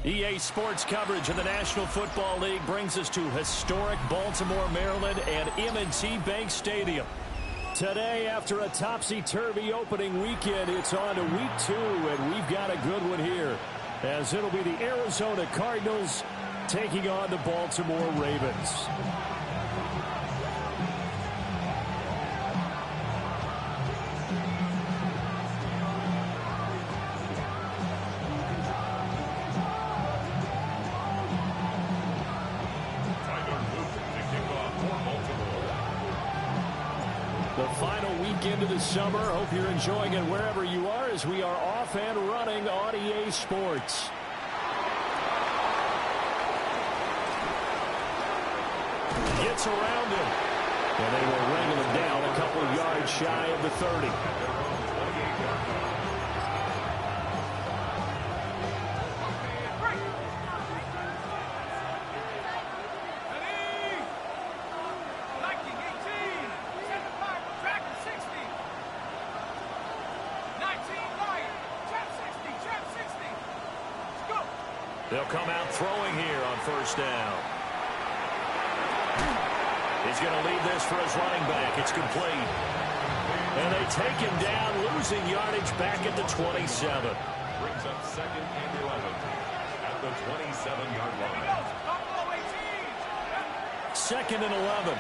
EA Sports coverage of the National Football League brings us to historic Baltimore, Maryland and M&T Bank Stadium. Today, after a topsy-turvy opening weekend, it's on to week 2, and we've got a good one here, as it'll be the Arizona Cardinals taking on the Baltimore Ravens. The final weekend of the summer. Hope you're enjoying it wherever you are as we are off and running on EA Sports. Gets around him. And they will wrangle him down a couple of yards shy of the 30. They'll come out throwing here on first down. He's going to lead this for his running back. It's complete. And they take him down, losing yardage back at the 27. Brings up 2nd and 11 at the 27-yard line. 2nd and 11.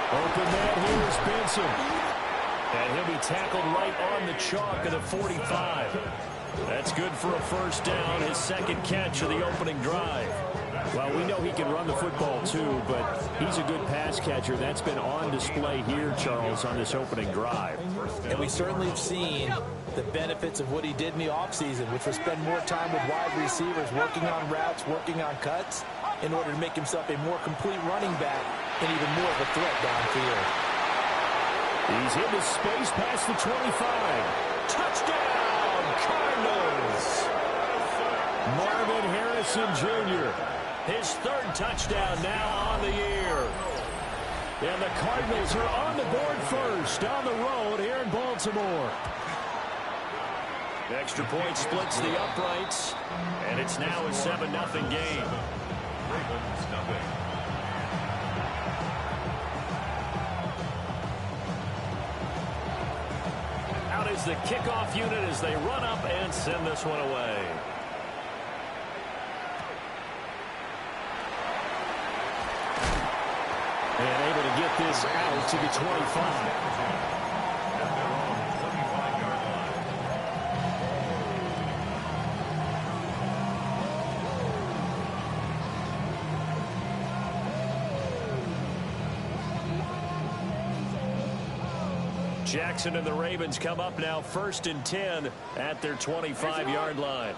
Open man here is Benson. And he'll be tackled right on the chalk of the 45. That's good for a first down, his second catch of the opening drive. Well, we know he can run the football too, but he's a good pass catcher. That's been on display here, Charles, on this opening drive. And we certainly have seen the benefits of what he did in the offseason, which was spend more time with wide receivers, working on routes, working on cuts, in order to make himself a more complete running back and even more of a threat downfield. He's into space past the 25. Touchdown! Cardinals. Marvin Harrison Jr. His 3rd touchdown now on the year. And the Cardinals are on the board first on the road here in Baltimore. Extra point splits the uprights, and it's now a 7-0 game. Ravens nothing. Out is the kickoff unit as they run up and send this one away. And able to get this out to the 25. Jackson and the Ravens come up now 1st and 10 at their 25-yard line.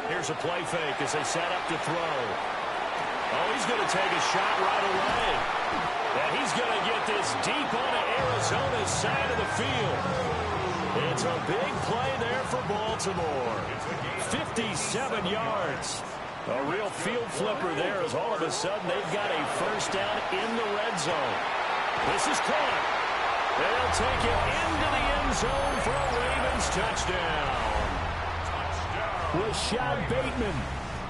Here's a play fake as they set up to throw. Oh, he's going to take a shot right away. And he's going to get this deep onto Arizona's side of the field. It's a big play there for Baltimore. 57 yards. A real field flipper there as all of a sudden they've got a first down in the red zone. This is caught. They'll take it into the end zone for a Ravens touchdown. Rashad Bateman,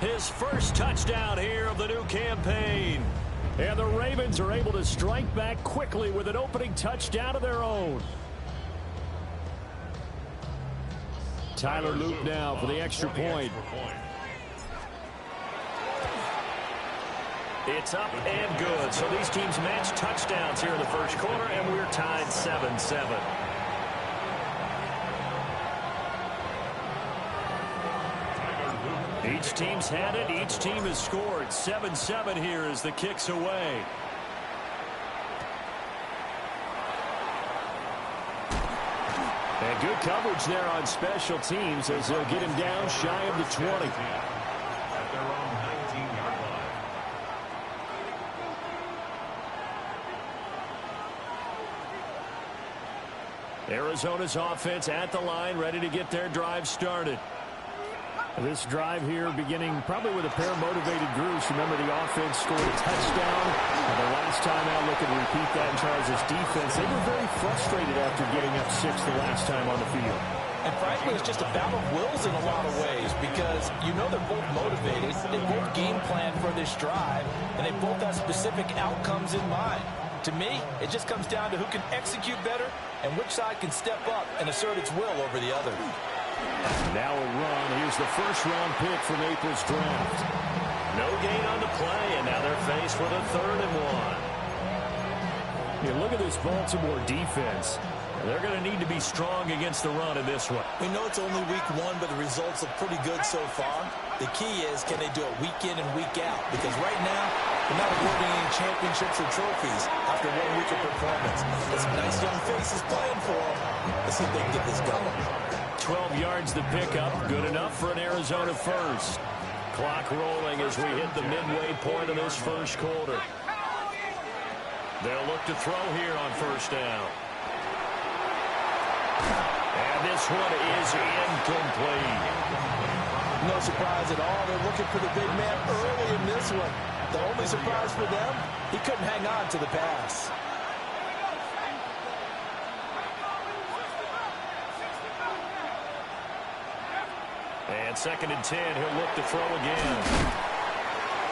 his first touchdown here of the new campaign. And the Ravens are able to strike back quickly with an opening touchdown of their own. Tyler Loop now for the extra point. It's up and good. So these teams match touchdowns here in the first quarter, and we're tied 7-7. Each team's had it. Each team has scored. 7-7 here as the kick's away. And good coverage there on special teams as they'll get him down shy of the 20. At their own 19-yard line. Arizona's offense at the line, ready to get their drive started. This drive here beginning probably with a pair of motivated groups. Remember, the offense scored a touchdown. And the last time out, looking to repeat that in Charles' defense. They were very frustrated after getting up 6 the last time on the field. And frankly, it's just a battle of wills in a lot of ways because you know they're both motivated. They both game plan for this drive, and they both have specific outcomes in mind. To me, it just comes down to who can execute better and which side can step up and assert its will over the other. Now a run. Here's the first-round pick from April's draft. No gain on the play, and now they're faced with a 3rd and 1. Look at this Baltimore defense. They're going to need to be strong against the run in this one. We know it's only week 1, but the results look pretty good so far. The key is, can they do it week in and week out? Because right now, they're not awarding any championships or trophies after 1 week of performance. There's some nice young faces playing for them. Let's see if they can get this going. 12 yards the pickup. Good enough for an Arizona first. Clock rolling as we hit the midway point of this first quarter. They'll look to throw here on first down. And this one is incomplete. No surprise at all. They're looking for the big man early in this one. The only surprise for them, he couldn't hang on to the pass. And 2nd and 10, he'll look to throw again.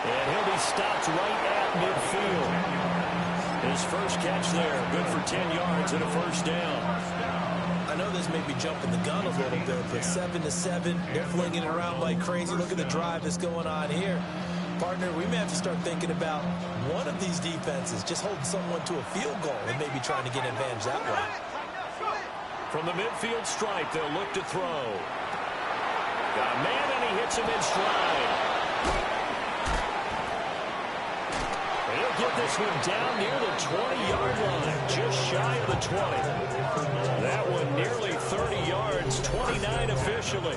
And he'll be stopped right at midfield. His first catch there, good for 10 yards and a first down. I know this may be jumping the gun a little bit, but 7-7, they're flinging it around like crazy. Look at the drive that's going on here. Partner, we may have to start thinking about one of these defenses just holding someone to a field goal and maybe trying to get an advantage that way. From the midfield stripe, they'll look to throw. Got a man, and he hits him in stride. He'll get this one down near the 20-yard line, just shy of the 20. That one nearly 30 yards, 29 officially.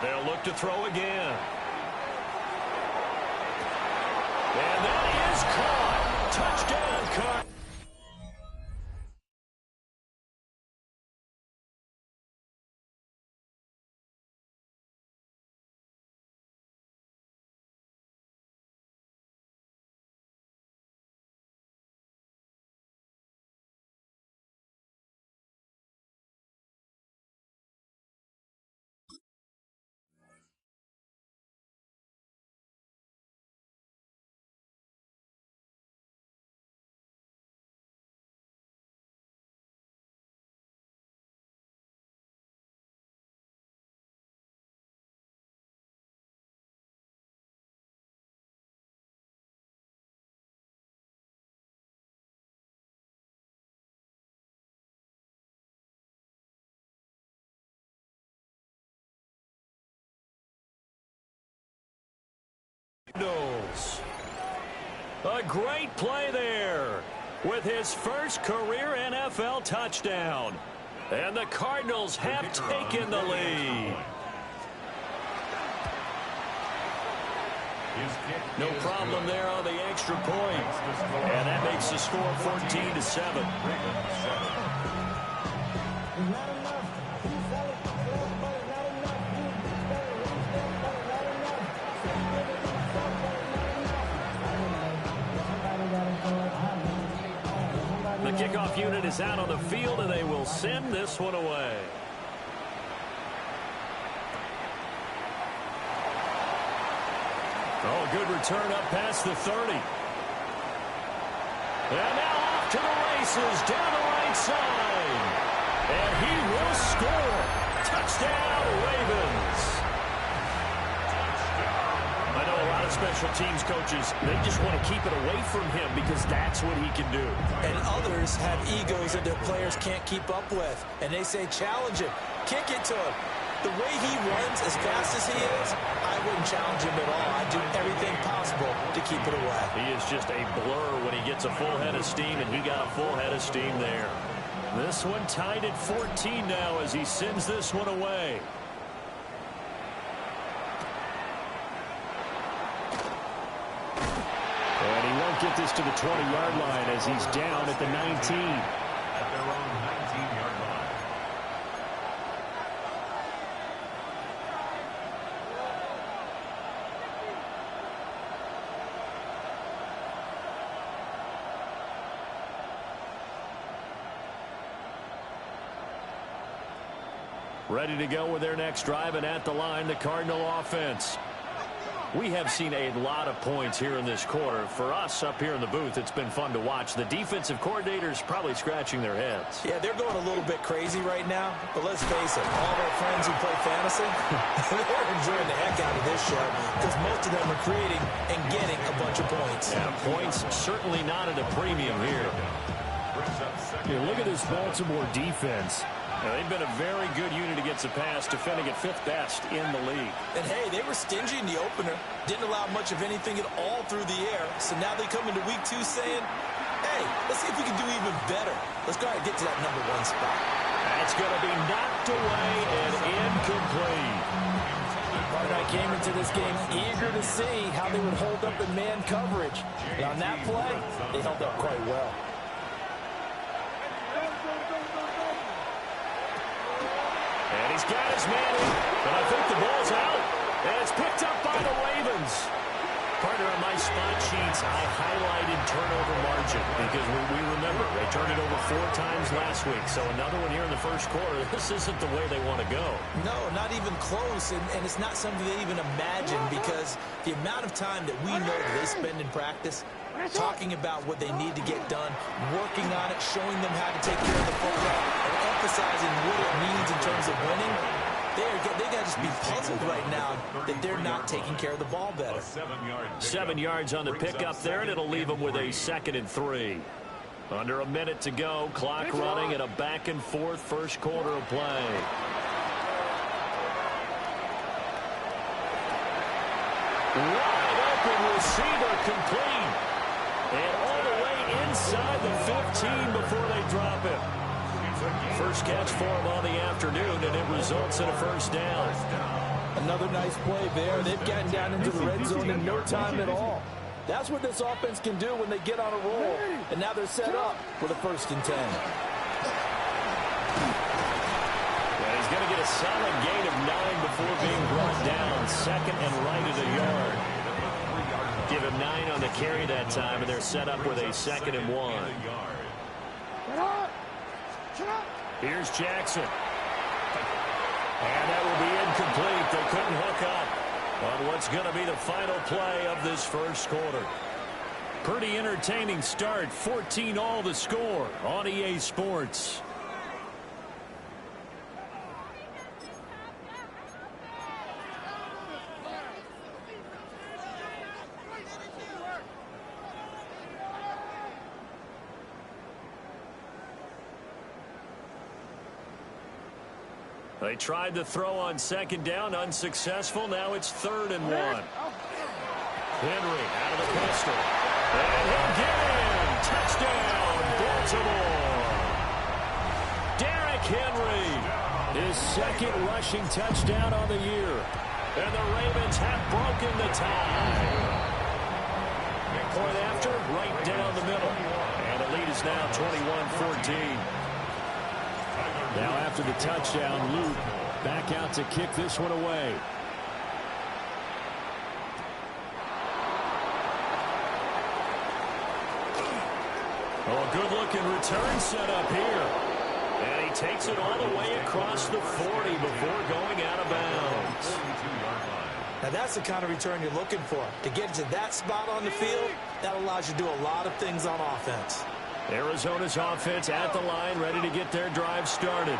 They'll look to throw again. And that is caught. Touchdown, caught. A great play there with his first career NFL touchdown. And the Cardinals have taken the lead. No problem there on the extra point. And that makes the score 14-7. The kickoff unit is out on the field, and they will send this one away. Oh, good return up past the 30. And now off to the races down the right side. And he will score. Touchdown, Ravens. I know a lot of special teams coaches, they just want to keep it away from him because that's what he can do. And others have egos that their players can't keep up with. And they say, challenge him, kick it to him. The way he runs as fast as he is, I wouldn't challenge him at all. I'd do everything possible to keep it away. He is just a blur when he gets a full head of steam, and he got a full head of steam there. This one tied at 14 now as he sends this one away. And he won't get this to the 20-yard line as he's down at the 19. At their own 19-yard line. Ready to go with their next drive, and at the line, the Cardinal offense. We have seen a lot of points here in this quarter. For us up here in the booth, it's been fun to watch. The defensive coordinators probably scratching their heads. Yeah, they're going a little bit crazy right now. But let's face it, all of our friends who play fantasy, they're enjoying the heck out of this show because most of them are creating and getting a bunch of points. Yeah, points certainly not at a premium here. Here, look at this Baltimore defense. Now, they've been a very good unit against the pass, defending at 5th best in the league. And, hey, they were stingy in the opener. Didn't allow much of anything at all through the air. So now they come into week 2 saying, hey, let's see if we can do even better. Let's go ahead and get to that number 1 spot. That's going to be knocked away and incomplete. I came into this game eager to see how they would hold up in man coverage. And on that play, they held up quite well. And he's got his man in, but I think the ball's out. And it's picked up by the Ravens. Partner, on my spot sheets, I highlighted turnover margin because we remember they turned it over 4 times last week. So another one here in the first quarter. This isn't the way they want to go. No, not even close. And it's not something they even imagine because the amount of time that we know that they spend in practice talking about what they need to get done, working on it, showing them how to take care of the football, and emphasizing what it means in terms of winning. They got to just be puzzled right now that they're not taking care of the ball better. 7 yards on the pickup there, and it'll leave them with a 2nd and 3. Under a minute to go, clock running, and a back-and-forth first quarter of play. Wide open receiver complete. And all the way inside the 15 before they drop it. First catch for him on the afternoon, and it results in a first down. Another nice play there. They've gotten down into the red zone in no time at all. That's what this offense can do when they get on a roll. And now they're set up with a 1st and 10. Well, he's going to get a solid gain of 9 before being brought down. 2nd and right at a yard. Give him 9 on the carry that time, and they're set up with a 2nd and 1. Here's Jackson. And that will be incomplete. They couldn't hook up on what's going to be the final play of this first quarter. Pretty entertaining start. 14-all the score on EA Sports. They tried to throw on 2nd down, unsuccessful. Now it's 3rd and 1. Henry out of the pistol. And he'll get in. Touchdown, Baltimore. Derrick Henry, his 2nd rushing touchdown on the year. And the Ravens have broken the tie. Point after, right down the middle. And the lead is now 21-14. Now after the touchdown, Luke back out to kick this one away. Oh, good-looking return set up here. And he takes it all the way across the 40 before going out of bounds. Now that's the kind of return you're looking for. To get to that spot on the field, that allows you to do a lot of things on offense. Arizona's offense at the line, ready to get their drive started.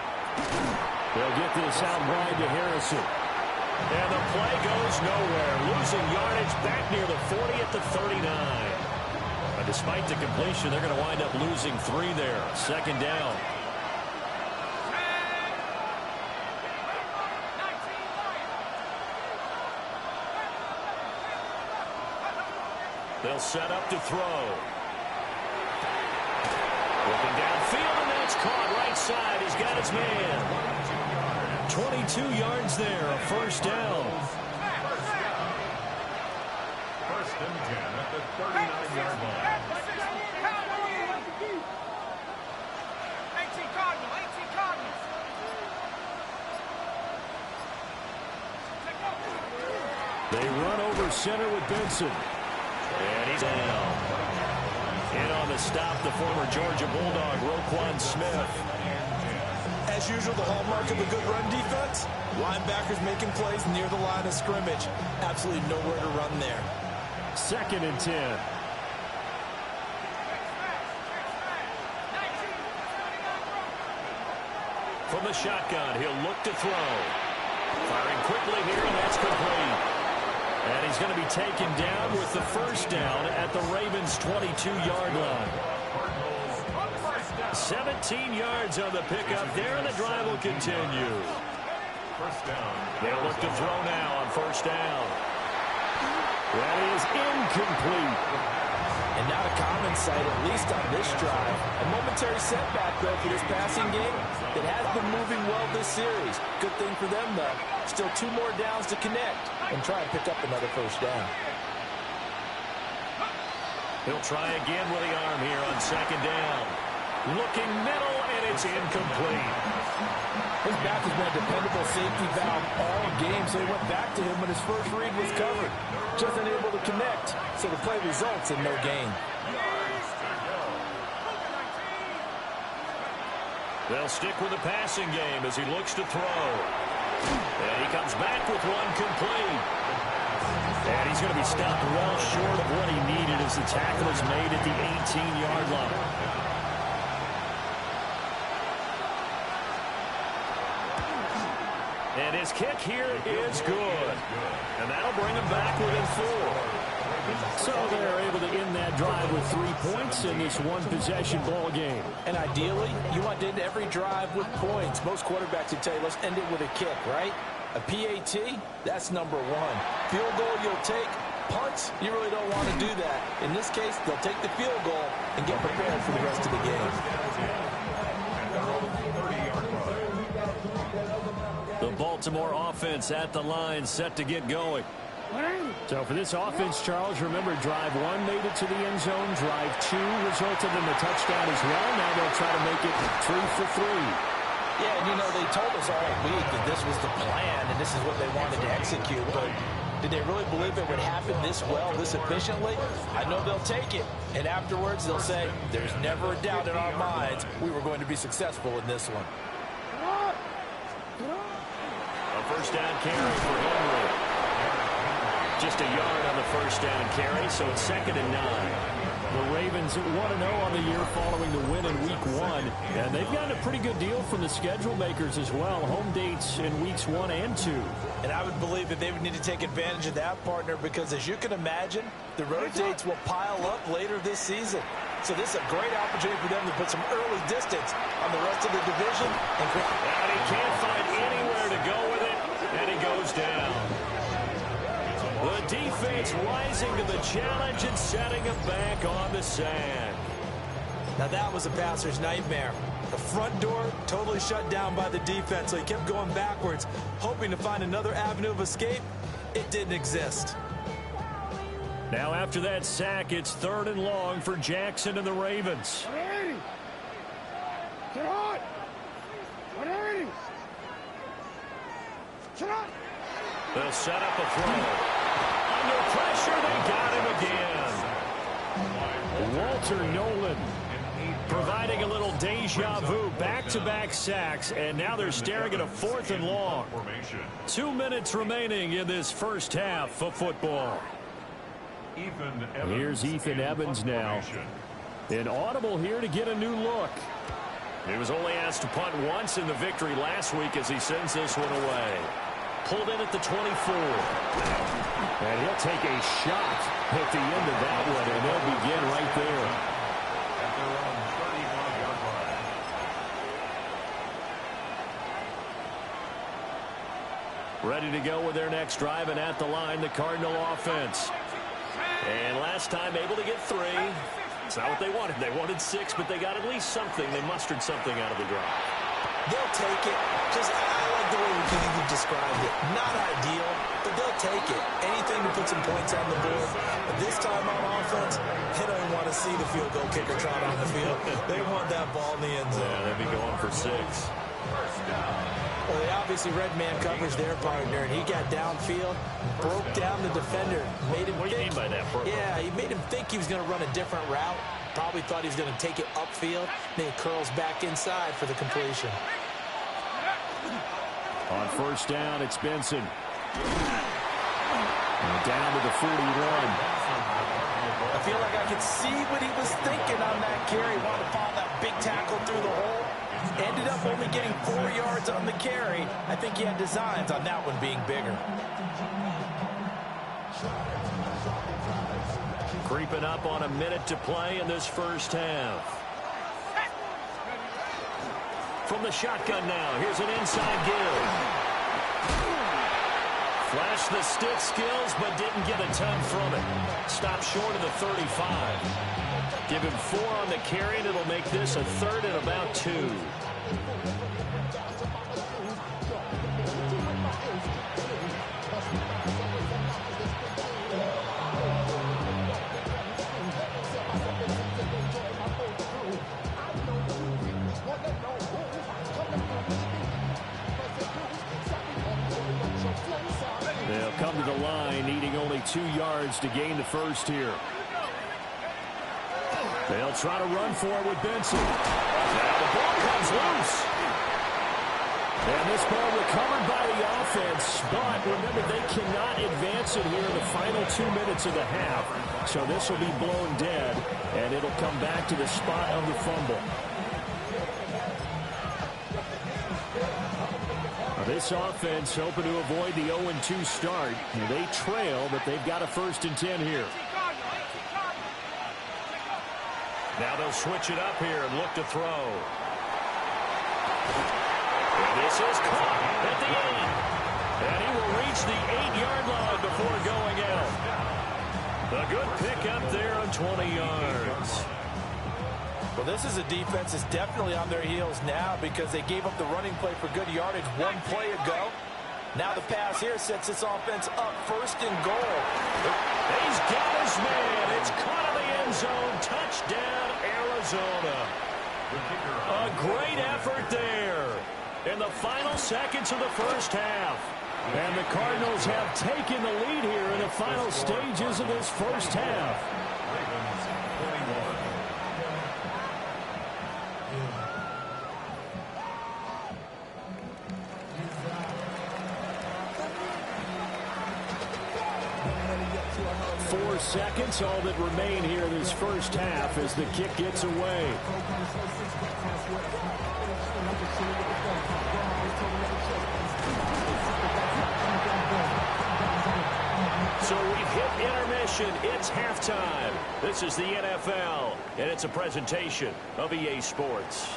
They'll get this out wide to Harrison. And the play goes nowhere. Losing yardage back near the 40 at the 39. But despite the completion, they're going to wind up losing 3 there. 2nd down. They'll set up to throw. Looking downfield, and that's caught right side. He's got his man. 22 yards there, a first down. First and 10 at the 39-yard line. They run over center with Benson. And he's down. In on the stop, the former Georgia Bulldog, Roquan Smith. As usual, the hallmark of a good run defense, linebackers making plays near the line of scrimmage. Absolutely nowhere to run there. 2nd and 10. From the shotgun, he'll look to throw. Firing quickly here, and that's complete. And he's going to be taken down with the first down at the Ravens' 22-yard line. 17 yards on the pickup there, and the drive will continue. First down. They'll look to throw now on first down. That is incomplete. And not a common sight, at least on this drive. A momentary setback, though, for this passing game that has been moving well this series. Good thing for them, though. Still 2 more downs to connect and try and pick up another first down. He'll try again with the arm here on 2nd down. Looking middle, and it's incomplete. His back has been a dependable safety valve all game, so he went back to him when his first read was covered. Just unable to connect, so the play results in no gain. They'll stick with the passing game as he looks to throw. And he comes back with one complete. And he's going to be stopped well short of what he needed as the tackle is made at the 18-yard line. And his kick here is good. And that'll bring him back within 4. So they're able to end that drive with 3 points in this one-possession ball game. And ideally, you want to end every drive with points. Most quarterbacks would tell you, let's end it with a kick, right? A PAT, that's number 1. Field goal you'll take. Punts, you really don't want to do that. In this case, they'll take the field goal and get prepared for the rest of the game. The Baltimore offense at the line, set to get going. So for this offense, Charles, remember, drive 1 made it to the end zone. Drive 2 resulted in the touchdown as well. Now they'll try to make it 3 for 3. Yeah, and you know, they told us all week that this was the plan and this is what they wanted to execute, but did they really believe it would happen this well, this efficiently? I know they'll take it, and afterwards they'll say, there's never a doubt in our minds we were going to be successful in this one. A first down carry for Henry. Just a yard on the first down carry, so it's 2nd and 9. The Ravens 1-0 on the year following the win in Week 1. And they've gotten a pretty good deal from the schedule makers as well. Home dates in Weeks 1 and 2. And I would believe that they would need to take advantage of that, partner, because as you can imagine, the road dates will pile up later this season. So this is a great opportunity for them to put some early distance on the rest of the division. And he can't find anywhere to go with it, and he goes down. The defense rising to the challenge and setting him back on the sand. Now that was a passer's nightmare. The front door totally shut down by the defense, so he kept going backwards, hoping to find another avenue of escape. It didn't exist. Now after that sack, it's 3rd and long for Jackson and the Ravens. They'll set up a throw. Under pressure, they got him again. Walter Nolan providing a little deja vu, back-to-back sacks, and now they're staring at a 4th and long. 2 minutes remaining in this first half of football. Here's Ethan Evans now. An audible here to get a new look. He was only asked to punt once in the victory last week as he sends this one away. Pulled in at the 24. And he'll take a shot at the end of that one, and they'll begin right there. At their own 31-yard line. Ready to go with their next drive, and at the line, the Cardinal offense. And last time able to get 3. It's not what they wanted. They wanted 6, but they got at least something. They mustered something out of the drive. They'll take it. Just, I like the way you described it. Not ideal, but they'll take it. Anything to put some points on the board. But this time on offense, they don't want to see the field goal kicker trot on the field. They want that ball in the end zone. Yeah, they'd be going for 6. Well, they obviously read man coverage their partner, and he got downfield, broke down the defender, made him What do you mean by that? Yeah, he made him think he was going to run a different route. Probably thought he was going to take it upfield. Then he curls back inside for the completion. On first down, it's Benson. And down to the 41. I feel like I could see what he was thinking on that carry. Wanted to follow that big tackle through the hole. Ended up only getting 4 yards on the carry. I think he had designs on that one being bigger. Creeping up on a minute to play in this first half. From the shotgun now, here's an inside give. Flashed the stick skills, but didn't get a ton from it. Stopped short of the 35. Give him 4 on the carry, and it'll make this a 3rd and about 2. They'll come to the line, needing only 2 yards to gain the first here. They'll try to run for it with Benson. Now the ball comes loose. And this ball recovered by the offense. But remember, they cannot advance it here in the final 2 minutes of the half. So this will be blown dead, and it'll come back to the spot of the fumble. This offense hoping to avoid the 0-2 start. They trail, but they've got a 1st and 10 here. Now they'll switch it up here and look to throw. And this is caught at the 8. And he will reach the 8-yard line before going out. A good pick up there on 20 yards. Well, this is a defense that's definitely on their heels now because they gave up the running play for good yardage 1 play ago. Now the pass here sets this offense up 1st and goal. He's got his man. It's caught in the end zone. Touchdown, Arizona. A great effort there in the final seconds of the first half. And the Cardinals have taken the lead here in the final stages of this first half. 4 seconds, all that remain here in this first half as the kick gets away. So we've hit intermission. It's halftime. This is the NFL, and it's a presentation of EA Sports.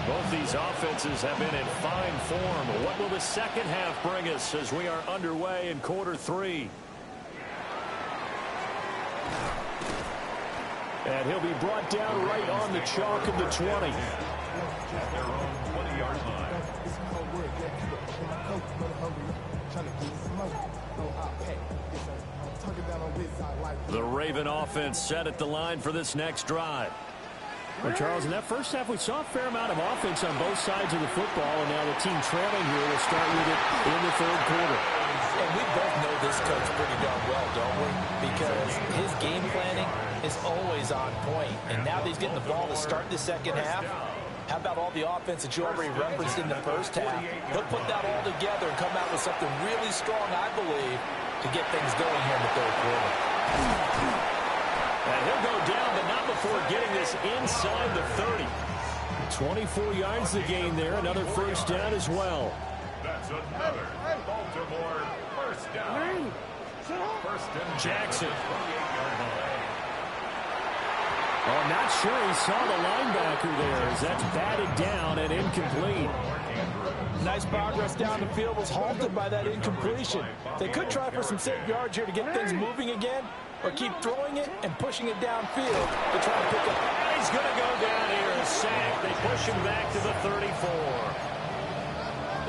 Both these offenses have been in fine form. What will the second half bring us as we are underway in quarter 3? And he'll be brought down right on the chalk of the 20. At their own 20-yard line. The Raven offense set at the line for this next drive. Well, Charles, in that first half, we saw a fair amount of offense on both sides of the football, and now the team trailing here will start with it in the 3rd quarter. And we both know this coach pretty darn well, don't we? Because his game planning is always on point. And now that he's getting the ball to start the second half, how about all the offense that you already referenced in the first half? He'll put that all together and come out with something really strong, I believe, to get things going here in the 3rd quarter. And he'll go down, but not before getting this inside the 30. 24 yards to gain there. Another first down as well. That's another Baltimore first down. First and Jackson. 28-yard line. Oh, not sure he saw the linebacker there as that's batted down and incomplete. Nice progress down the field was halted by that incompletion. They could try for some safe yards here to get things moving again, or keep throwing it and pushing it downfield to try to pick up. And he's going to go down here, a sack. They push him back to the 34.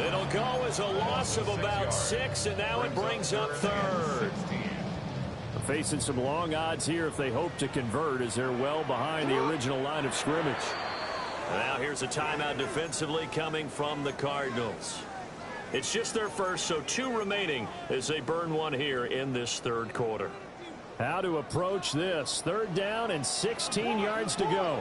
It'll go as a loss of about 6, and now it brings up third. Facing some long odds here if they hope to convert, as they're well behind the original line of scrimmage. Now here's a timeout defensively coming from the Cardinals. It's just their first, so 2 remaining as they burn one here in this third quarter. How to approach this. 3rd down and 16 yards to go.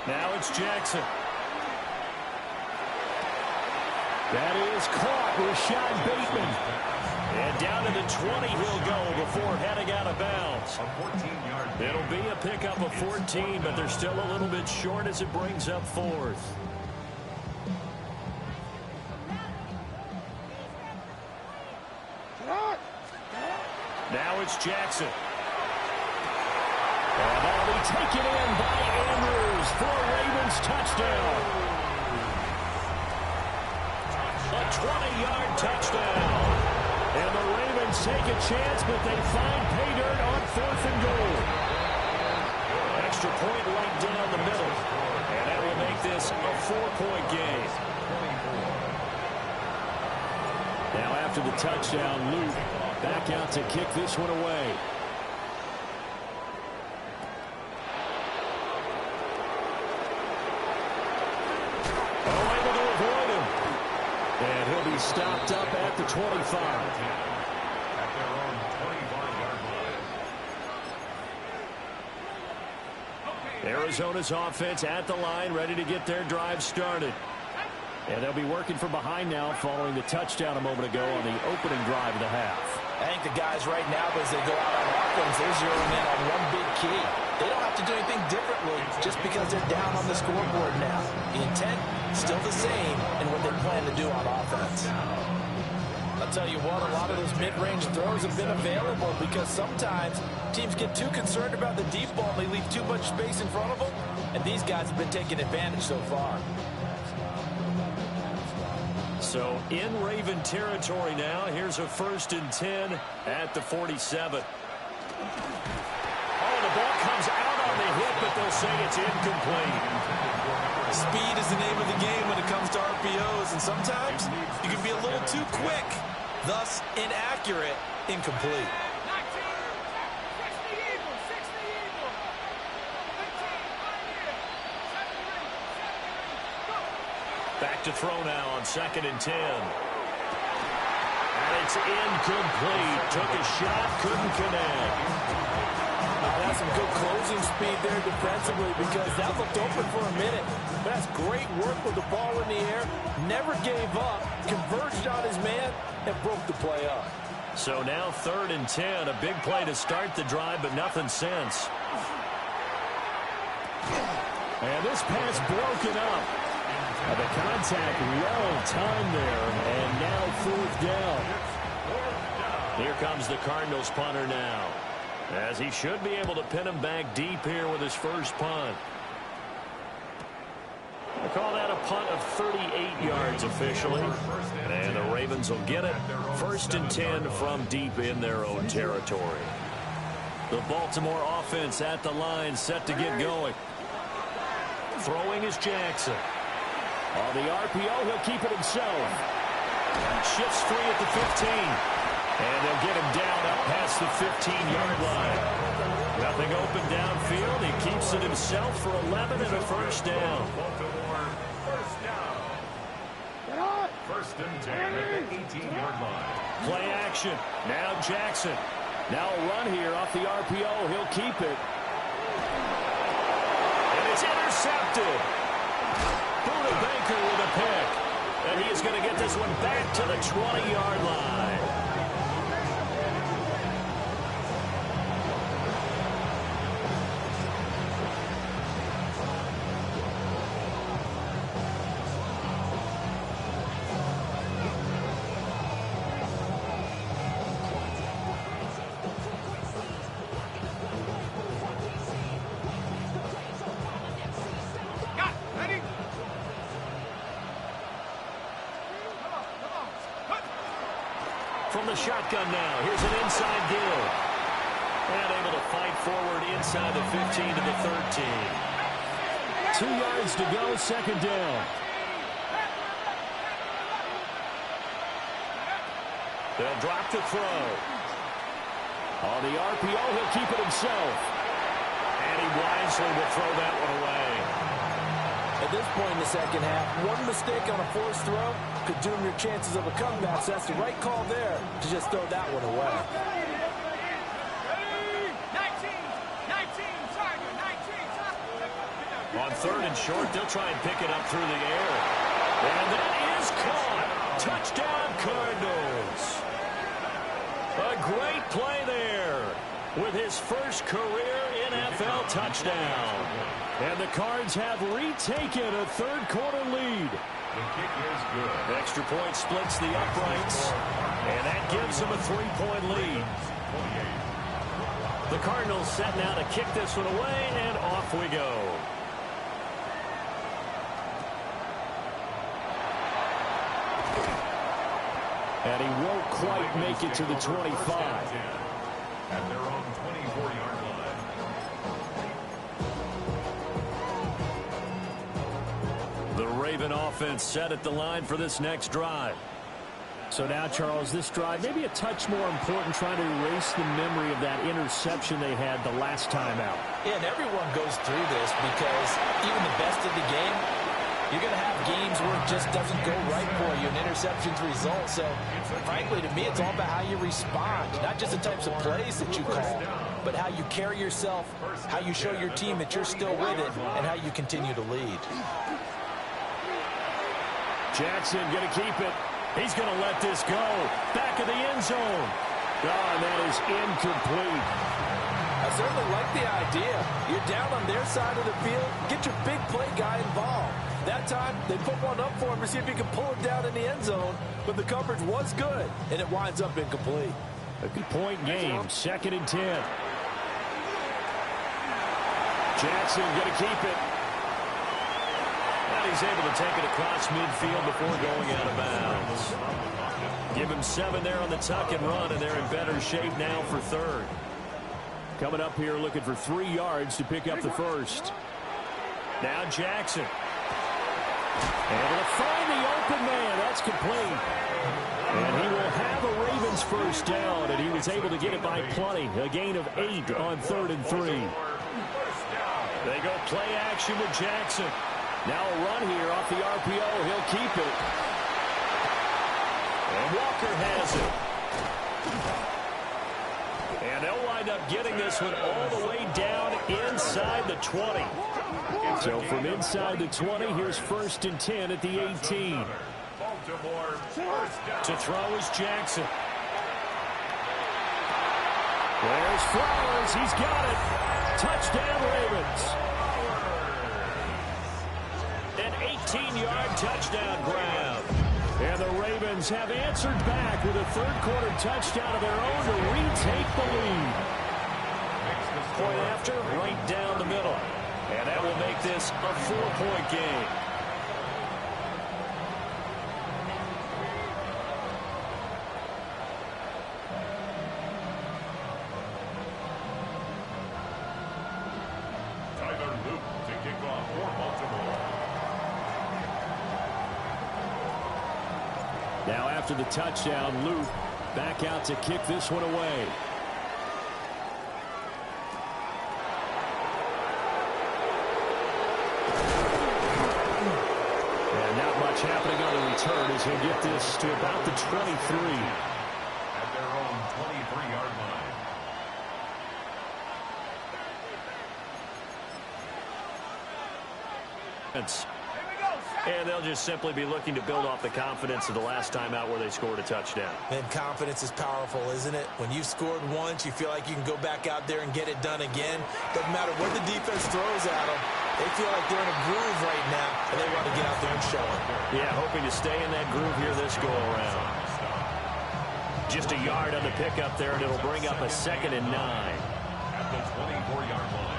Now it's Jackson. That is caught. Rashad Bateman. And down to the 20 he'll go before heading out of bounds. It'll be a pickup of 14, but they're still a little bit short as it brings up 4th. Now it's Jackson. And that'll be taken in by Andrews for a Ravens touchdown. A 20-yard touchdown. And the Ravens take a chance, but they find pay dirt on 4th and goal. Extra point right down the middle. And that will make this a 4-point game. Now after the touchdown, Luke back out to kick this one away. And he'll be stopped up at the 25. At their own 25-yard line. Arizona's offense at the line, ready to get their drive started. And they'll be working from behind now following the touchdown a moment ago on the opening drive of the half. I think the guys right now, as they go out on offense, they're zeroing in on one big key. They don't have to do anything differently just because they're down on the scoreboard now. The intent, still the same in what they plan to do on offense. I'll tell you what, a lot of those mid-range throws have been available because sometimes teams get too concerned about the deep ball and they leave too much space in front of them, and these guys have been taking advantage so far. So in Raven territory now, here's a 1st and 10 at the 47. Oh, the ball comes out on the hit, but they'll say it's incomplete. Speed is the name of the game when it comes to RPOs, and sometimes you can be a little too quick, thus inaccurate, incomplete. Back to throw now on 2nd and 10. And it's incomplete. Took a shot, couldn't connect. That's some good closing speed there defensively because that looked open for a minute. But that's great work with the ball in the air. Never gave up, converged on his man, and broke the play up. So now 3rd and 10. A big play to start the drive, but nothing since. And this pass broken up. The contact well timed there, and now 4th down. Here comes the Cardinals punter now, as he should be able to pin him back deep here with his first punt. They call that a punt of 38 yards officially, and the Ravens will get it. 1st and 10 from deep in their own territory. The Baltimore offense at the line, set to get going. Throwing is Jackson. On the RPO, he'll keep it himself. Shifts free at the 15. And they'll get him down up past the 15-yard line. Nothing open downfield. He keeps it himself for 11 and a 1st down. First and 10 at the 18-yard line. Play action. Now Jackson. Now a run here off the RPO. He'll keep it. And it's intercepted. Buda Baker with a pick. And he is going to get this one back to the 20-yard line. the shotgun now. Here's an inside give. And able to fight forward inside the 15 to the 13. 2 yards to go, second down. They'll drop to throw. On the RPO, he'll keep it himself. And he wisely will throw that one away. At this point in the second half, one mistake on a forced throw could doom your chances of a comeback. So that's the right call there to just throw that one away. 19. On third and short, they'll try and pick it up through the air. And that is caught. Touchdown, Cardinals. A great play there with his first career NFL touchdown. And the Cards have retaken a third-quarter lead. The kick is good. Extra point splits the uprights, and that gives them a 3-point lead. The Cardinals set now to kick this one away, and off we go. And he won't quite make it to the 25. At their own 24-yard line. The Raven offense set at the line for this next drive. So now, Charles, this drive maybe a touch more important, trying to erase the memory of that interception they had the last time out. Yeah, and everyone goes through this because even the best of the game, you're going to have games where it just doesn't go right for you, and interceptions result. So, frankly, to me, it's all about how you respond, not just the types of plays that you call, but how you carry yourself, how you show your team that you're still with it, and how you continue to lead. Jackson going to keep it. He's going to let this go. Back of the end zone. Oh, and that is incomplete. I certainly like the idea. You're down on their side of the field. Get your big play guy involved. That time, they put one up for him to see if he can pull it down in the end zone. But the coverage was good, and it winds up incomplete. A good-point game, 2nd and 10. Jackson going to keep it. And he's able to take it across midfield before going out of bounds. Give him 7 there on the tuck and run, and they're in better shape now for third. Coming up here looking for 3 yards to pick up the first. Now Jackson. Able to find the open man. That's complete. And he will have a Ravens first down, and he was able to get it by plenty. A gain of 8 on 3rd and 3. They go play action with Jackson. Now a run here off the RPO. He'll keep it. And Walker has it. And they'll wind up getting this one all the way down inside the 20. So from inside the 20, here's 1st and 10 at the 18. To throw is Jackson. There's Flowers. He's got it. Touchdown, Ravens. An 18-yard touchdown grab. And the Ravens have answered back with a third-quarter touchdown of their own to retake the lead. Point after, right down the middle. And that will make this a 4-point game. To kick off for Baltimore. Now after the touchdown, Luke back out to kick this one away. And not much happening on the return as he'll get this to about the 23. At their own 23-yard line. And they'll just simply be looking to build off the confidence of the last time out where they scored a touchdown. And confidence is powerful, isn't it? When you've scored once, you feel like you can go back out there and get it done again. Doesn't matter what the defense throws at them. They feel like they're in a groove right now, and they want to get out there and show it. Yeah, hoping to stay in that groove here this go-around. Just a yard on the pickup there, and it'll bring up a 2nd and 9. At the 24-yard line.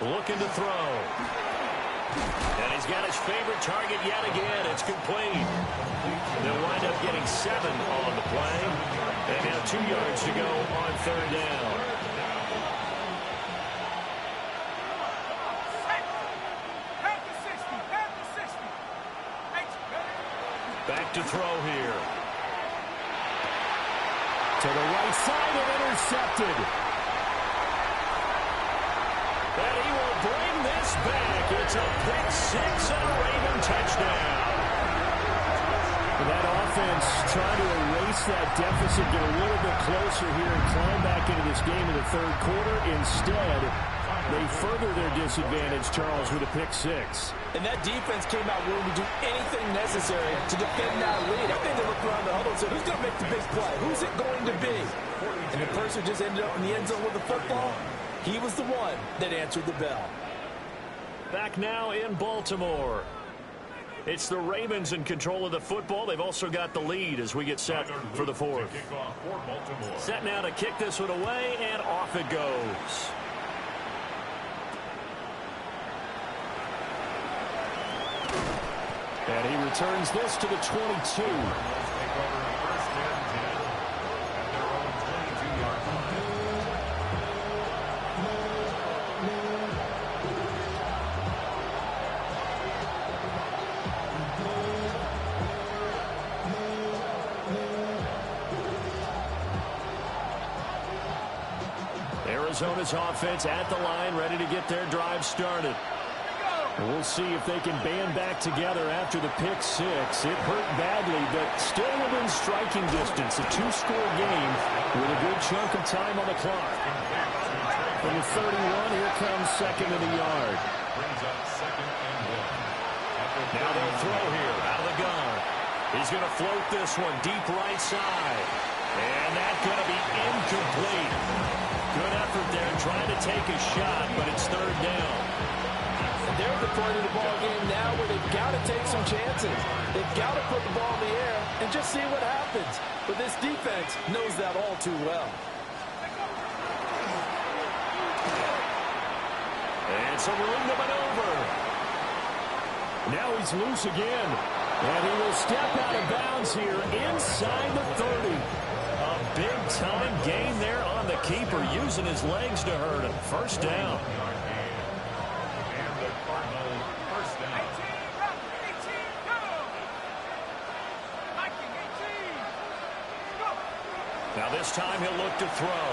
looking to throw. And he's got his favorite target yet again. It's complete. They'll wind up getting 7 on the play. And now 2 yards to go on 3rd down. Back to throw here. To the right side and intercepted. And he will bring this back. It's a pick 6 and a Raven touchdown. That offense trying to erase that deficit, get a little bit closer here and climb back into this game in the 3rd quarter. Instead, they further their disadvantage, Charles, with a pick 6. And that defense came out willing to do anything necessary to defend that lead. I think they looked around the huddle and said, who's going to make the big play? Who's it going to be? And the person who just ended up in the end zone with the football, he was the one that answered the bell. Back now in Baltimore. It's the Ravens in control of the football. They've also got the lead as we get set for the 4th. Set now to kick this one away, and off it goes. And he returns this to the 22. Arizona's offense at the line, ready to get their drive started. We'll see if they can band back together after the pick 6. It hurt badly, but still within striking distance. A 2-score game with a good chunk of time on the clock. From the 31, here comes 2nd and a yard. Now they'll throw here out of the gun. He's going to float this one deep right side. And that's going to be incomplete. Good effort there trying to take a shot, but it's 3rd down. They're at the point of the ball game now where they've got to take some chances. They've got to put the ball in the air and just see what happens. But this defense knows that all too well. And some room to maneuver. Now he's loose again. And he will step out of bounds here inside the 30. A big-time gain there on the keeper, using his legs to hurt him. 1st down. Now this time he'll look to throw.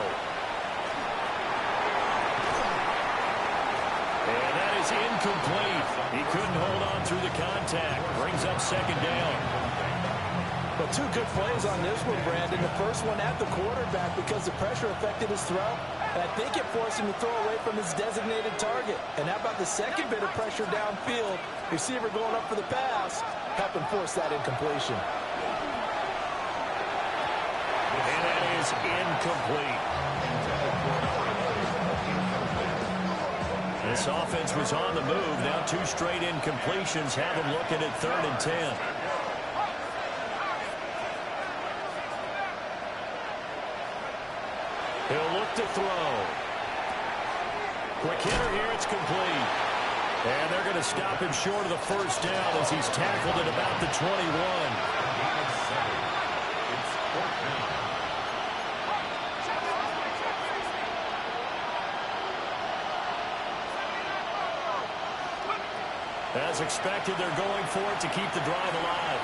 And that is incomplete. He couldn't hold on through the contact. Brings up 2nd down. But 2 good plays on this one, Brandon. The first one at the quarterback because the pressure affected his throw. And I think it forced him to throw away from his designated target. And how about the second bit of pressure downfield? Receiver going up for the pass, helping force that incompletion. And that is incomplete. This offense was on the move. Now 2 straight incompletions have them looking at 3rd and 10. He'll look to throw. Quick hitter here. It's complete. And they're going to stop him short of the 1st down as he's tackled at about the 21. As expected, they're going for it to keep the drive alive.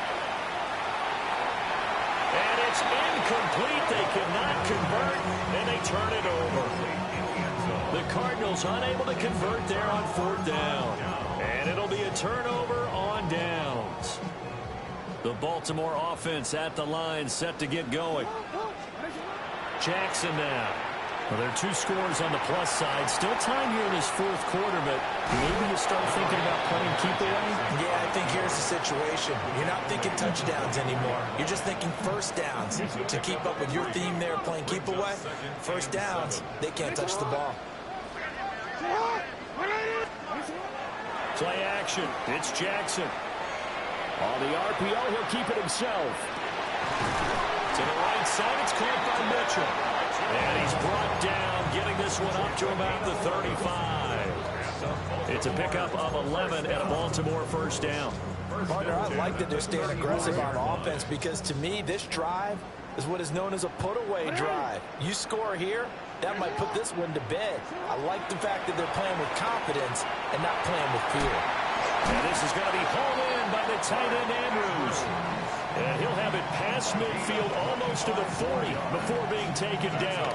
And it's incomplete. They cannot convert, and they turn it over. The Cardinals unable to convert there on 4th down. And it'll be a turnover on downs. The Baltimore offense at the line, set to get going. Jackson now. Well, there are 2 scores on the plus side. Still time here in this 4th quarter, but maybe you start thinking about playing keep away? Yeah, I think here's the situation. You're not thinking touchdowns anymore. You're just thinking 1st downs. To keep up with your theme there, playing keep away, 1st downs, they can't touch the ball. Play action. It's Jackson. On the RPO, he'll keep it himself. To the right side, it's caught by Mitchell. And he's brought down, getting this one up to about the 35. It's a pickup of 11 and a Baltimore first down. Partner, I like that they're staying aggressive on offense because to me, this drive is what is known as a put-away drive. You score here, that might put this one to bed. I like the fact that they're playing with confidence and not playing with fear. And this is going to be hauled in by the tight end, Andrews. And he'll have it past midfield almost to the 40 before being taken down.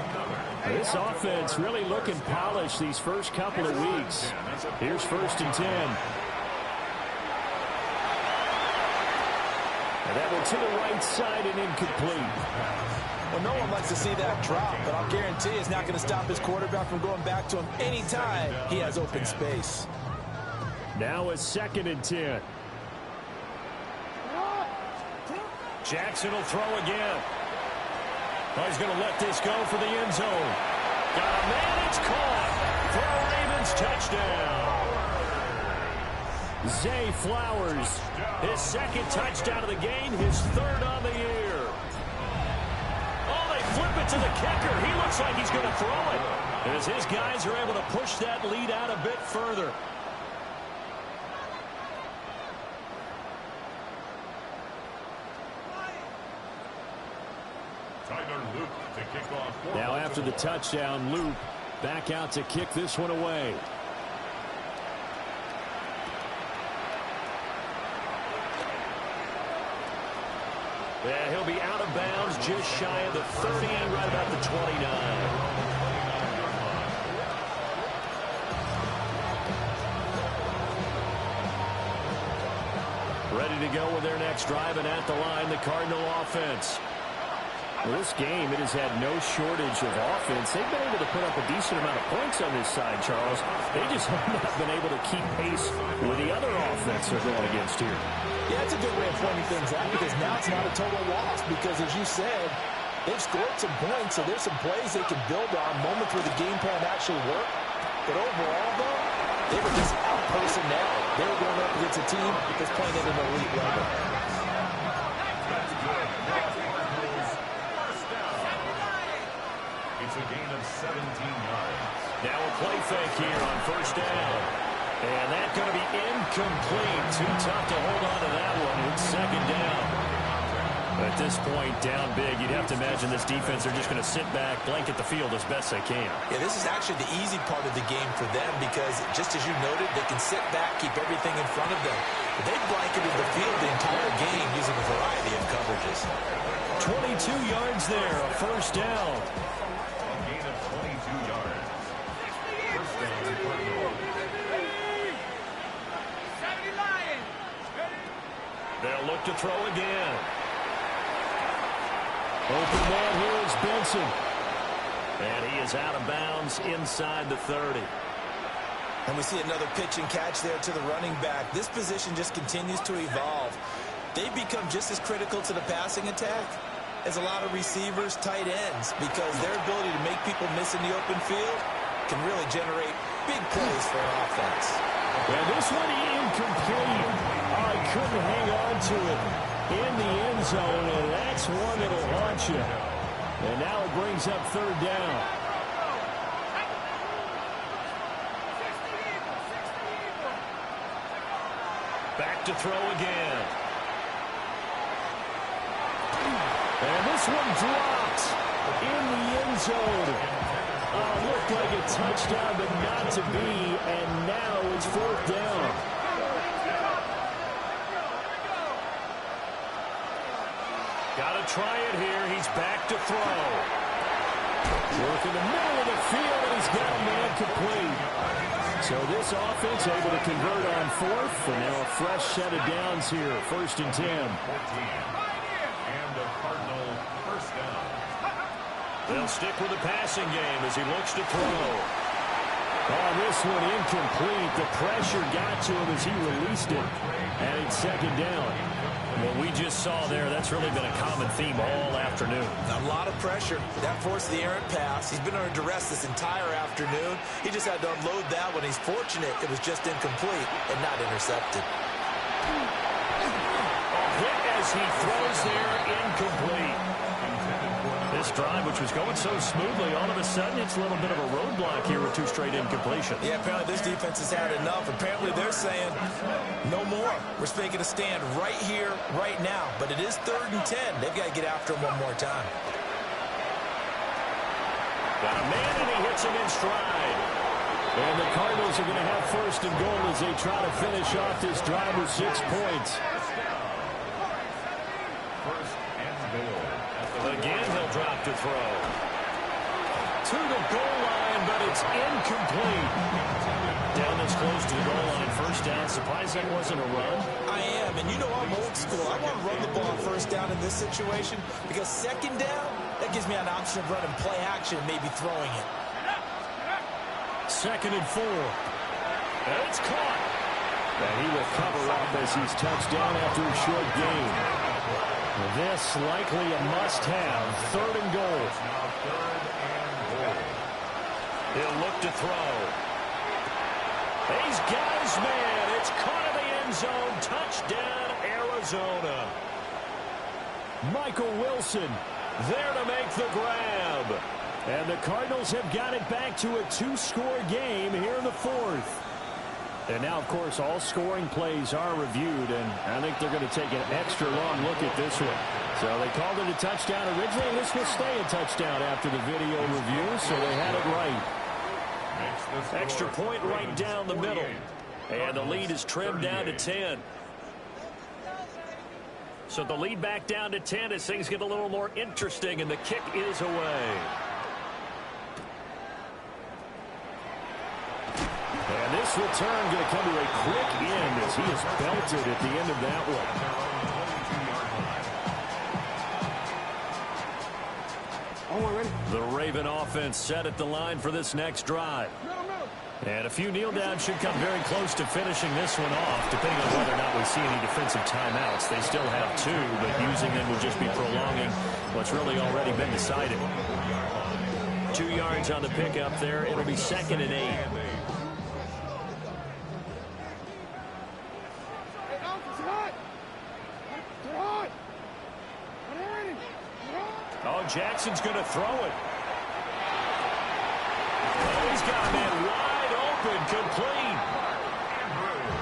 This offense really looking polished these first couple of weeks. Here's 1st and 10. And that one to the right side and incomplete. Well, no one likes to see that drop, but I'll guarantee it's not going to stop his quarterback from going back to him anytime he has open space. Now a 2nd and 10. Jackson will throw again. Oh, he's going to let this go for the end zone. Got a man, it's caught for a Ravens touchdown. Zay Flowers. His 2nd touchdown of the game, his 3rd on the year. Oh, they flip it to the kicker. He looks like he's going to throw it as his guys are able to push that lead out a bit further. Now after the touchdown, Luke back out to kick this one away. Yeah, he'll be out of bounds just shy of the 30, right about the 29. Ready to go with their next drive, and at the line, the Cardinal offense. Well, this game, it has had no shortage of offense. They've been able to put up a decent amount of points on this side, Charles. They just have not been able to keep pace with the other offense they're going against here. Yeah, it's a good way of pointing things out because now it's not a total loss because, as you said, they've scored some points, so there's some plays they can build on, moments where the game plan actually worked. But overall, though, they were just out-personnel. They were going up against a team that's playing at an elite level. It's a gain of 17 yards. Now a play fake here on 1st down. And that's going to be incomplete. Too tough to hold on to that one. It's 2nd down. At this point, down big, you'd have to imagine this defense are just going to sit back, blanket the field as best they can. Yeah, this is actually the easy part of the game for them because, just as you noted, they can sit back, keep everything in front of them. But they've blanketed the field the entire game using a variety of coverages. 22 yards there, a 1st down. A gain of 22 yards. 1st down, Cardinals. They'll look to throw again. Open man here is Benson. And he is out of bounds inside the 30. And we see another pitch and catch there to the running back. This position just continues to evolve. They've become just as critical to the passing attack as a lot of receivers, tight ends, because their ability to make people miss in the open field can really generate big plays for an offense. And this one incomplete. Oh, he couldn't hang on to it in the end zone, and that's one that'll haunt you. And now it brings up 3rd down. Back to throw again. And this one dropped in the end zone. Looked like a touchdown, but not to be, and now it's 4th down. Got to try it here. He's back to throw. Work in the middle of the field, and he's got a man complete. So this offense able to convert on 4th, and now a fresh set of downs here, 1st and 10. And a Cardinal 1st down. They'll stick with the passing game as he looks to throw. Oh, this one incomplete. The pressure got to him as he released it, and it's 2nd down. What we just saw there, that's really been a common theme all afternoon. A lot of pressure. That forced the errant pass. He's been under duress this entire afternoon. He just had to unload that one. He's fortunate it was just incomplete and not intercepted. A hit as he throws there, incomplete. This drive, which was going so smoothly, all of a sudden it's a little bit of a roadblock here with 2 straight incompletions. Yeah, apparently this defense has had enough. Apparently they're saying no more. We're making a stand right here, right now. But it is 3rd and 10. They've got to get after him one more time. Got a man, and he hits him in stride. And the Cardinals are going to have 1st and goal as they try to finish off this drive with 6 points. Again, he'll drop to throw. To the goal line, but it's incomplete. Down this close to the goal line, 1st down. Surprised that wasn't a run. I am, and you know I'm old school. I want to run the ball on 1st down in this situation because 2nd down, that gives me an option of running play action and maybe throwing it. 2nd and 4. And it's caught. And he will cover up as he's touched down after a short gain. This likely a must-have. 3rd and goal. He'll look to throw. He's got his man. It's caught in the end zone. Touchdown, Arizona. Michael Wilson there to make the grab. And the Cardinals have got it back to a 2-score game here in the 4th. And now, of course, all scoring plays are reviewed, and I think they're going to take an extra long look at this one. So they called it a touchdown originally, and this will stay a touchdown after the video review, so they had it right. Extra point right down the middle. And the lead is trimmed down to 10. So the lead back down to 10 as things get a little more interesting, and the kick is away. And this return going to come to a quick end as he is belted at the end of that one. The Raven offense set at the line for this next drive. And a few kneel downs should come very close to finishing this one off, depending on whether or not we see any defensive timeouts. They still have 2, but using them would just be prolonging what's really already been decided. 2 yards on the pickup there. It'll be 2nd and 8. Oh, Jackson's going to throw it. Oh, he's got a man wide open, complete.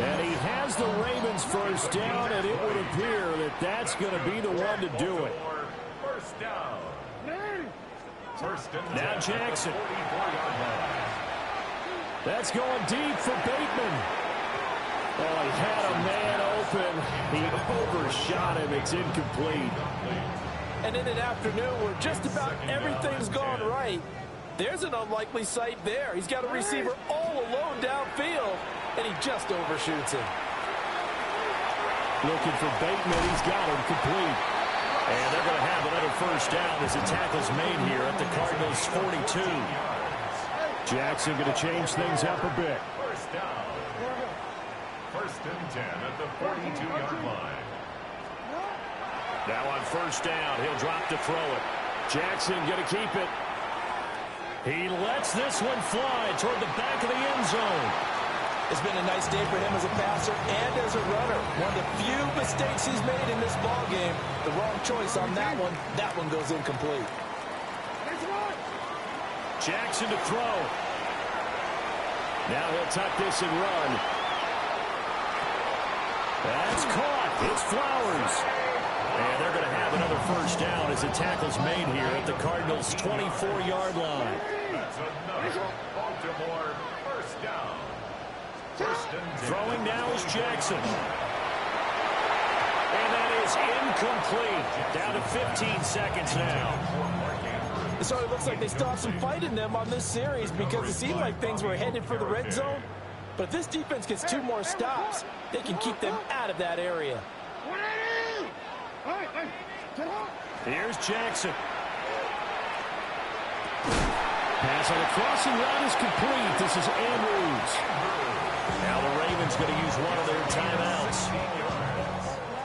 And he has the Ravens 1st down, and it would appear that that's going to be the one to do it. 1st down. Now Jackson. That's going deep for Bateman. Oh, he had a man open. He overshot him. It's incomplete. And in an afternoon where just about everything's gone right, there's an unlikely sight there. He's got a receiver all alone downfield, and he just overshoots him. Looking for Bateman. He's got him complete. And they're going to have another 1st down as the tackle's made here at the Cardinals' 42. Jackson going to change things up a bit. 1st down. 1st and 10 at the 42-yard line. Now on 1st down, he'll drop to throw it. Jackson going to keep it. He lets this one fly toward the back of the end zone. It's been a nice day for him as a passer and as a runner. One of the few mistakes he's made in this ballgame. The wrong choice on that one. That one goes incomplete. Jackson to throw. Now he'll tuck this and run. That's caught. It's Flowers. And they're going to have another 1st down as the tackle's made here at the Cardinals' 24-yard line. That's another Baltimore 1st down. 1st and 10. Throwing now is Jackson. And that is incomplete. Down to 15 seconds now. It sort of looks like they still have some fight in them on this series because it seemed like things were headed for the red zone. But if this defense gets 2 more stops, they can keep them out of that area. Here's Jackson. Pass on the crossing route is complete. This is Andrews. Now the Ravens going to use one of their timeouts.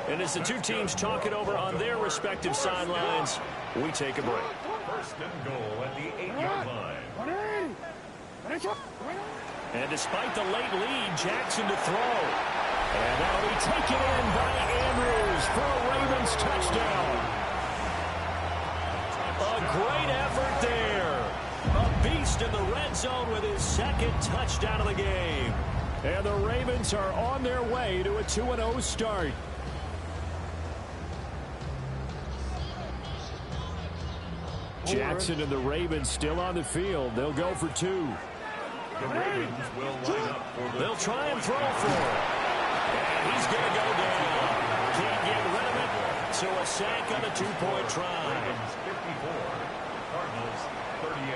And as the 2 teams talk it over on their respective sidelines, we take a break. 1st and goal at the 8-yard line. And despite the late lead, Jackson to throw. And that'll be taken in by Andrews for a Ravens touchdown. A great feast in the red zone with his second touchdown of the game. And the Ravens are on their way to a 2-0 start. Jackson and the Ravens still on the field. They'll go for 2. The Ravens will line up for the They'll try and throw for it. And he's going to go down. Can't get rid of it. So a sack on a 2-point try. Ravens 54, Cardinals 38.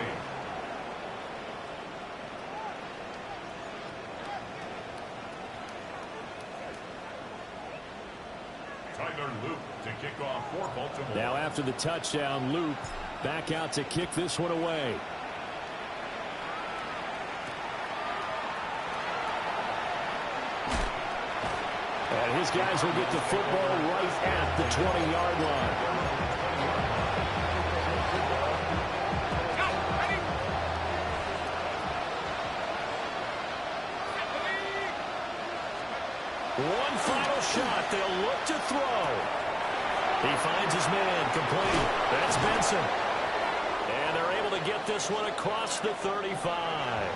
Tyler Luke to kick off for Baltimore. Now after the touchdown, Luke back out to kick this one away. And his guys will get the football right at the 20-yard line. One final shot. They'll look to throw. He finds his man complete. That's Benson. And they're able to get this one across the 35.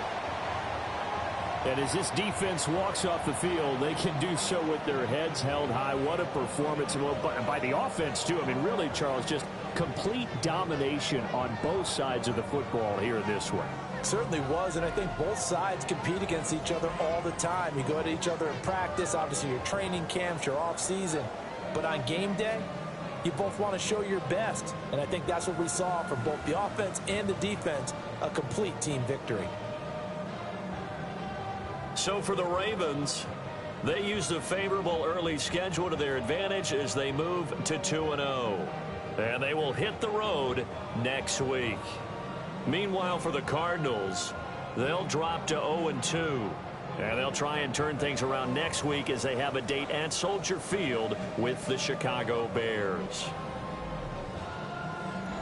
And as this defense walks off the field, they can do so with their heads held high. What a performance by the offense, too. I mean, really, Charles, just complete domination on both sides of the football here in this one. Certainly was, and I think both sides compete against each other all the time. You go at each other in practice, obviously your training camps, your off-season. But on game day, you both want to show your best. And I think that's what we saw from both the offense and the defense, a complete team victory. So for the Ravens, they used a favorable early schedule to their advantage as they move to 2-0. And they will hit the road next week. Meanwhile, for the Cardinals, they'll drop to 0-2. And they'll try and turn things around next week as they have a date at Soldier Field with the Chicago Bears.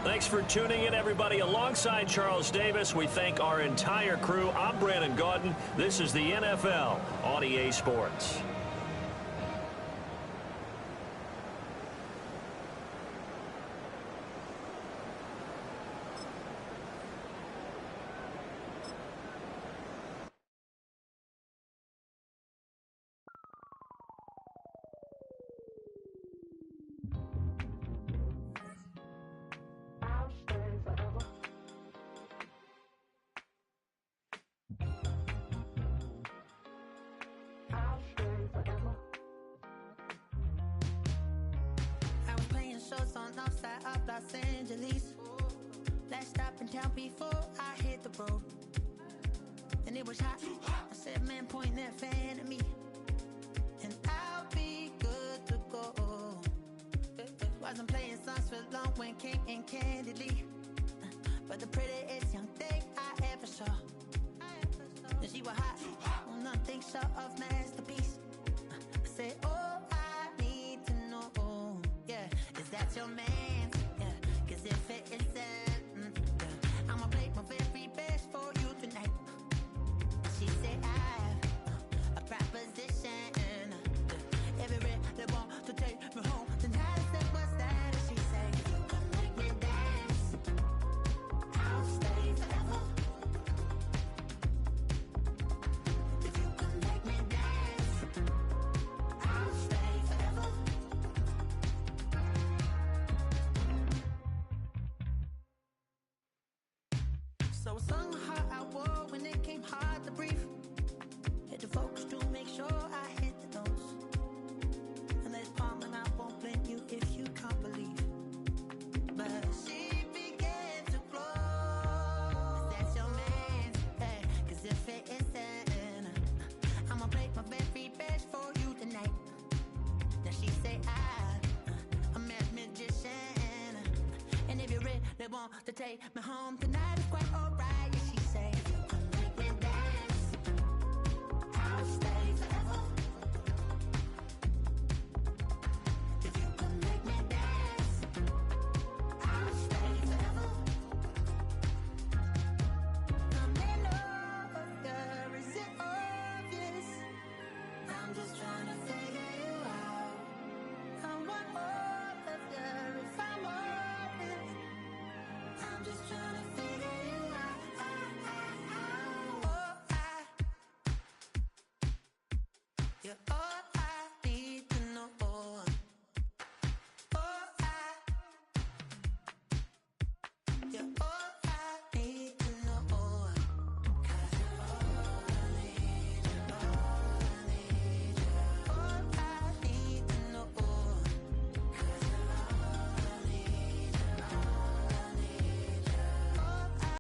Thanks for tuning in, everybody. Alongside Charles Davis, we thank our entire crew. I'm Brandon Gaudin. This is the NFL on EA Sports. Los Angeles. Last stop in town before I hit the road. And it was hot. I said, man, point that fan at me. And I'll be good to go. Wasn't playing songs for long when came in candidly. But the prettiest young thing I ever saw. And she was hot. Well, nothing short of masterpiece. I said, oh, I need to know. Yeah, is that your man? If it isn't, I'ma play my very best for you tonight. She said I have a proposition. Every really want to take me home tonight. I said, what's that? She said, if you can make me dance, I'll stay forever. If you can make me dance, I'll stay forever. So a song heart I wore when it came hard to breathe. Hit the focus to make sure I hit the notes. And there's palm and I won't blame you if you can't believe. But she began to flow. That's your man, hey, cause if it isn't, I'ma play my very best for you tonight. Then she say I'm a magician. And if you really want to take me home tonight,